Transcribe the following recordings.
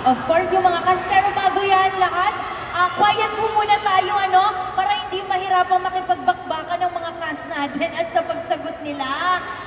Of course, yung mga cast. Pero bago yan lahat, quiet po muna tayo, para hindi mahirapang makipagbakbakan ng mga cast natin at sa pagsagot nila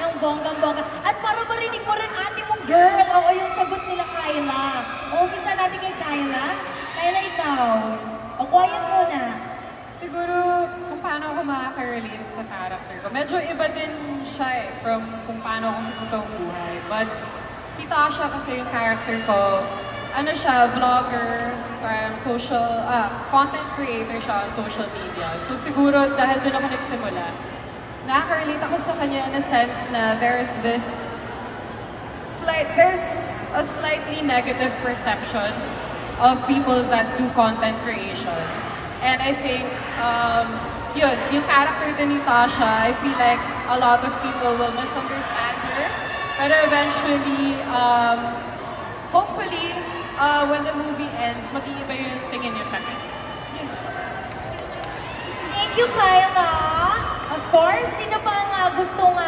ng bonggang-bongga. At para marinig mo rin ate mong girl, yung sagot nila, Kyla. Umpisa natin kay Kyla. Kyla, ikaw. Quiet muna. Siguro kung paano ako makaka-relate sa character ko. Medyo iba din siya from kung paano ako sa totoong buhay. But si Tasha kasi yung character ko, siya, vlogger, parang content creator siya on social media. So siguro dahil doon ako nagsimula, nakaka-relate ako sa kanya in a sense na there's a slightly negative perception of people that do content creation. And I think, yung character din ni Tasha, I feel like a lot of people will misunderstand her. Pero eventually, hopefully, when the movie ends, mag-iiba yung tingin niyo sa akin. Thank you, Kyla. Of course, sino pa ang gustong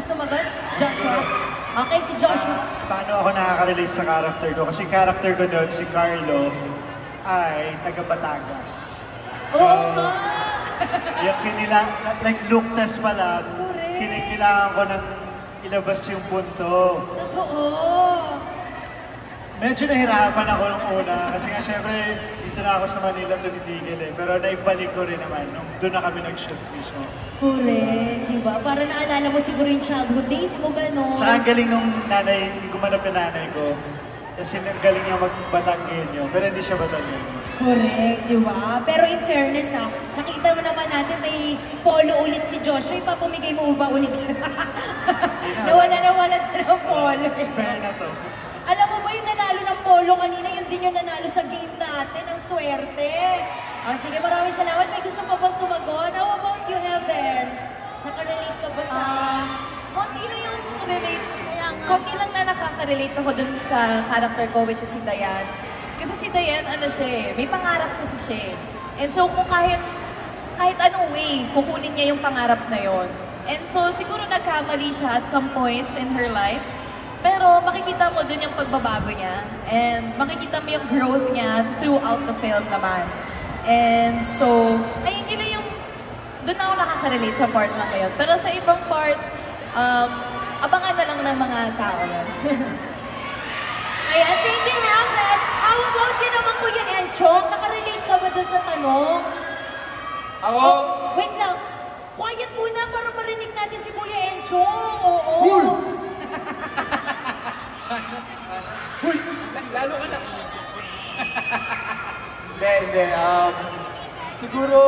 sumagot? Joshua? Okay, si Joshua. Paano ako nakaka-relate sa character ko? Kasi character ko doon, si Carlo, ay taga Batangas. So, yung like look test pa lang, kailangan ko nang ilabas yung punto. Totoo. Medyo nahirapan ako nung una kasi nga syempre dito na ako sa Manila tumitigil Pero naibalik ko rin naman nung doon na kami nag-shoot mismo. Correct, di ba? Para naalala mo siguro yung childhood days mo, gano'n. Tsaka ang galing nung gumanap na nanay ko. Kasi ang galing niya mag-Batanggenyo, pero hindi siya Batanggenyo. Correct, di ba? Pero in fairness nakita mo naman natin may polo ulit si Joshua. Ipapamigay mo ba ulit? Nawala siya ng polo. Spare na to. Alam mo ba yung nanalo ng polo kanina, yun din yung nanalo sa game natin, ang swerte. Sige, maraming salamat. May gusto pa bang sumagot? How about you, Heaven? Nakarelate ka ba sa... Konti lang yung relate. Konti lang na nakaka-relate ako dun sa character ko, which is si Dayan. Kasi si Dayan, may pangarap kasi siya. And so, kung kahit anong way, kukunin niya yung pangarap na yon. And so, siguro nagkamali siya at some point in her life. Pero makikita mo dun yung pagbabago niya. And makikita mo yung growth niya throughout the film naman. And so, ayun yun yung... Doon ako nakaka-relate sa part na ngayon. Pero sa ibang parts, abangan na lang ng mga tao yun. Ayan, thank you, Heaven. How about you naman, Kuya Enchong? Nakarelate ka ba doon sa tanong? Ako? Wait lang. Quiet muna para marinig natin si Kuya Enchong. Oo. Huy! Lalo ka na... Hindi. Siguro,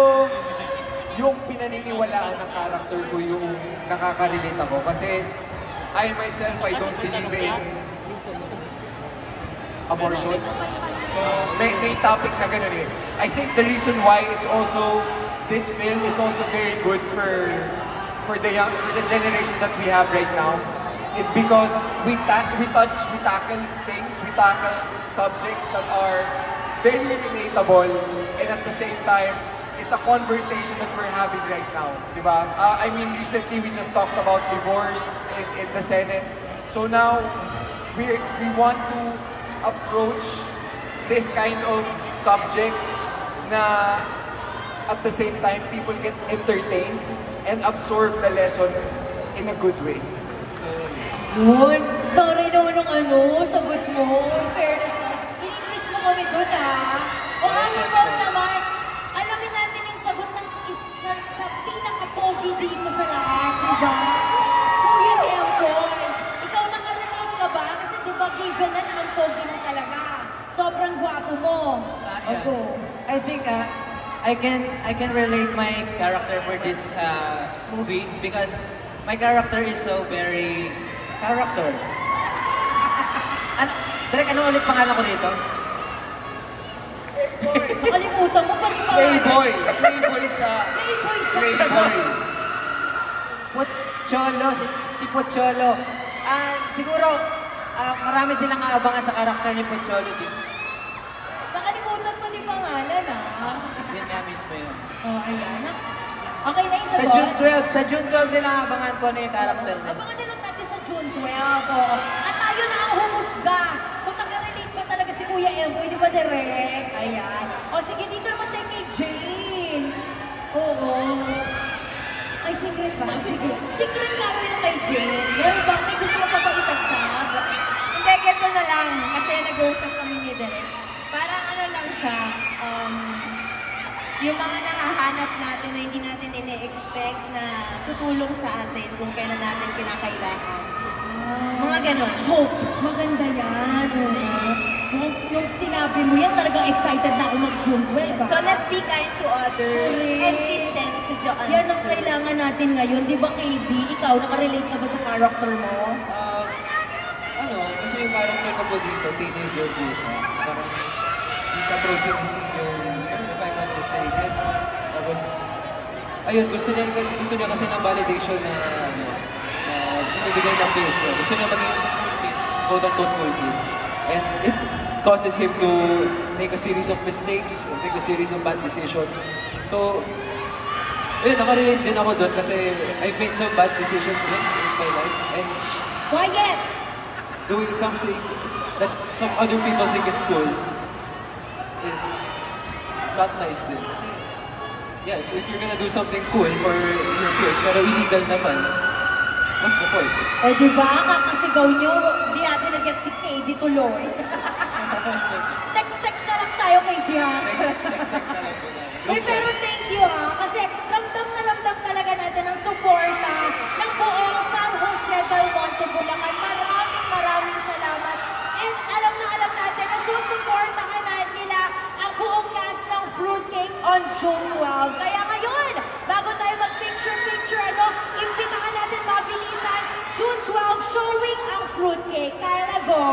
yung pinaniniwalaan ng character ko yung nakaka-relate ako. Kasi, I myself, I don't believe in abortion. So, may topic na ganun I think the reason why this film is also very good for the generation that we have right now is because we tackle things, we tackle subjects that are very relatable, and at the same time, it's a conversation that we're having right now, di ba? I mean, recently we just talked about divorce in the Senate. So now, we want to approach this kind of subject na at the same time, people get entertained and absorb the lesson in a good way. So, yun. Taray naman ng sagot mo. Fairness na. In-English mo kami doon, O how about naman, alamin natin yung sagot ng sa pinaka-pogi dito sa lahat, diba? Kuya Empoy, ikaw nakarelate ka ba? Kasi diba given na ang pogi mo talaga. Sobrang gwapo mo. Ogo. I think I can relate my character for this movie because my character is so very character. Direk, ano ulit pangalan ko dito? Nakalimutan mo pa, di ba? Playboy siya. Playboy siya. Playboy. Pocholo, si Pocholo. Siguro, marami silang aabangan sa karakter ni Pocholo din. Nakalimutan mo di pangalan, Yun nga mismo yun. Ayan. Okay na yung Sa sagot. Sa June 12 nila aabangan ko ano yung karakter niya. Abangan na lang natin sa June 12. At tayo na ang humusga kung nakarelate ba talaga si Kuya Emboy, di ba, Direk? Ayan. O, sige, dito naman tayo kay Jane. Oo. Ay, secret ba? Sige. Secret nga rin yung kay Jane. Meron ba? May gusto mo pa ba itagtag? Hindi, ganito na lang. Kasi nag-uusap kami ni Derek. Parang ano lang siya, yung mga nahahanap natin na hindi natin ine-expect na tutulong sa atin kung kailan natin kinakailangan. Mga ganon. Hope. Maganda yan. Nung sinabi mo yan, talagang excited na ako mag-June 12. So let's be kind to others and listen to the answer. Yan ang kailangan natin ngayon. Di ba, KD? Ikaw, nakarelate ka ba sa character mo? Kasi yung character ko po dito, teenager po siya. Parang he's approaching his senior year, if I'm not mistaken. Tapos, ayun, gusto niya kasi ng validation na, binibigay ng peers niya. Gusto niya maging cool kid, quote-unquote cool kid. And it causes him to make a series of mistakes, make a series of bad decisions. So, ayun, nakarelate din ako doon kasi I've made some bad decisions din in my life. And Quiet! doing something that some other people think is cool is not nice din. Kasi, yeah, if you're gonna do something cool for your peers, pero illegal naman, what's the point? O, di ba? Kakasigaw nyo, di natin nag-get si KD tuloy. Text-text na lang tayo kay Diak. Next na lang po na. Uy, pero thank you kasi ramdam na ramdam talaga natin ang suporta ng buong San Jose del Monte, Bulacan. Maraming salamat. And alam natin na susuportahan na nila ang buong cast ng Fruitcake on June 12. Kaya ngayon, bago tayo mag-picture, imbitahan natin mabilisan, June 12, showing ang Fruitcake. Kaya go!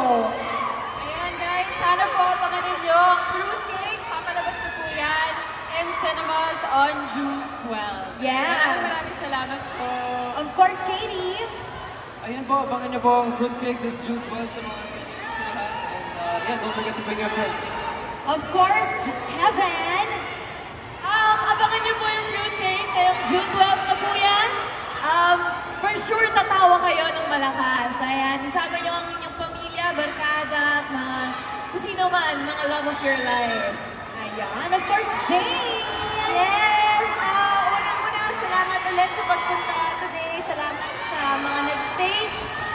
Ayan guys, sana po abangan ninyo ang Fruitcake. Papalabas na po yan in cinemas on June 12. Yes. Maraming salamat po. Of course, Katie. Ayun po, abangan niyo po ang Fruitcake this June 12 sa mga sinihan. And yeah, don't forget to bring your friends. Of course, Heaven. Abangan niyo po yung Fruitcake ngayong June 12 na po yan. For sure, tatawa kayo ng malakas. Ayan, isama niyo ang inyong pamilya, barkada, mga kung sino man, mga love of your life. Ayan, of course, Jane. Yes! Unang-una, salamat ulit sa pagpunta today. Salamat sa mga nag-stay.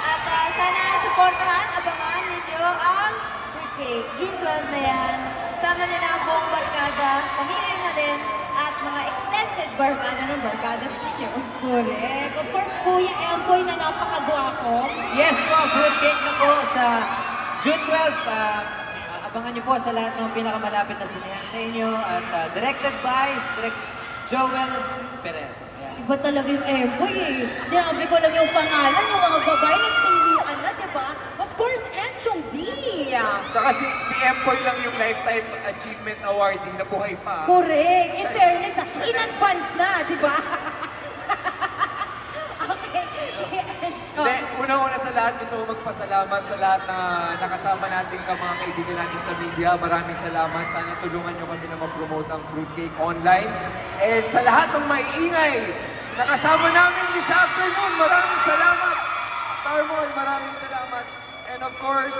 At sana supportahan, abangan ninyo ang Fruitcake. June 12 na yan. Sama nyo na ang buong barkada, pamilya na rin, at mga extended barkada ng barkadas ninyo. Correct. Of course, Kuya Emboy na napakagwapo. Yes po, Fruitcake na po sa June 12. Abangan niyo po sa lahat ng pinakamalapit na sinihan sa inyo at directed by Joel Perel. Iba talaga yung Emboy eh. Sinabi ko lang yung pangalan, yung mga babae nagtilian na, di ba? Of course, Enchong V. Tsaka si Empoy lang yung Lifetime Achievement Awardee na buhay pa. Correct. In fairness, in advance na, di ba? Okay. Enchong. Hindi, unang-una sa lahat, gusto ko magpasalamat sa lahat na nakasama natin ka mga kaibigan natin sa media. Maraming salamat. Sana tulungan nyo kami na ma-promote ang Fruitcake online. And sa lahat ng maingay, nakasama namin this afternoon, maraming salamat. Star Mall, maraming salamat. And of course,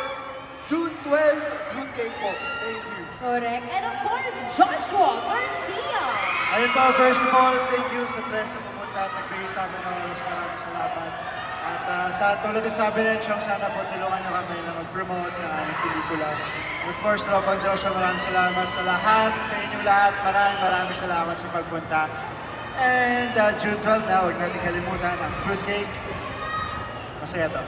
June 12, Fruitcake po. Thank you. Correct. And of course, Joshua Garcia. Ayun po, first of all, thank you sa press na pumunta at nagbigay sa amin ng oras. Maraming salamat. At sa tulad ng sabi ng Chong, sana po tulungan niyo kami na mag-promote ng pelikula. Of course, Rob and Joshua, maraming salamat sa lahat, sa inyong lahat. Maraming salamat sa pagpunta. And June 12 na, huwag natin kalimutan ang Fruitcake. Masaya to.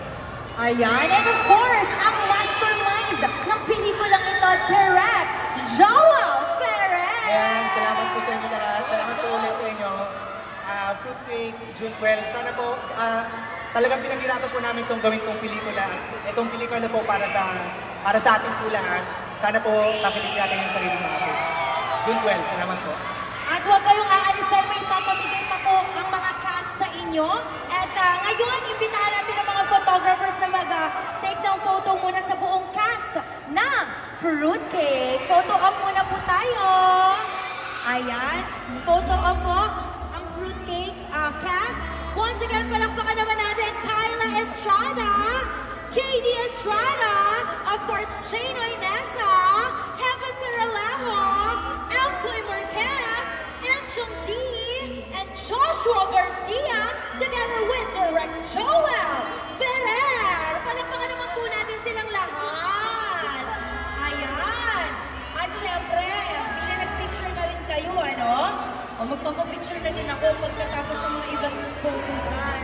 Ayan. And of course, ang mastermind ng pelikulang ito, Direct Joel Perez. Ayan, salamat po sa inyo lahat. Salamat po ulit sa inyo. Fruitcake, June 12. Sana po, talagang pinaghirapan po namin itong gawin itong pelikula. At itong pelikula po para sa ating po lahat. Sana po napilitin natin yung sarili natin. June 12, salamat po. At huwag kayong aalis dahil may papamigay pa po ang mga cast sa inyo. At ngayon, imbitahan natin ang mga photographers na mag-take ng photo muna sa buong cast ng Fruitcake. Photo op muna po tayo. Ayan, photo op po ang Fruitcake cast. Once again, palakpakan naman natin Kyla Estrada, KD Estrada, of course, Chanoy Nessa, Joshua Garcia, together with Direct Joel Ferrer. Palakpakan naman po natin silang lahat. Ayan. At syempre, pinanag-picture na rin kayo, ano? O magpapapicture na din ako pagkatapos ng mga ibang photo dyan.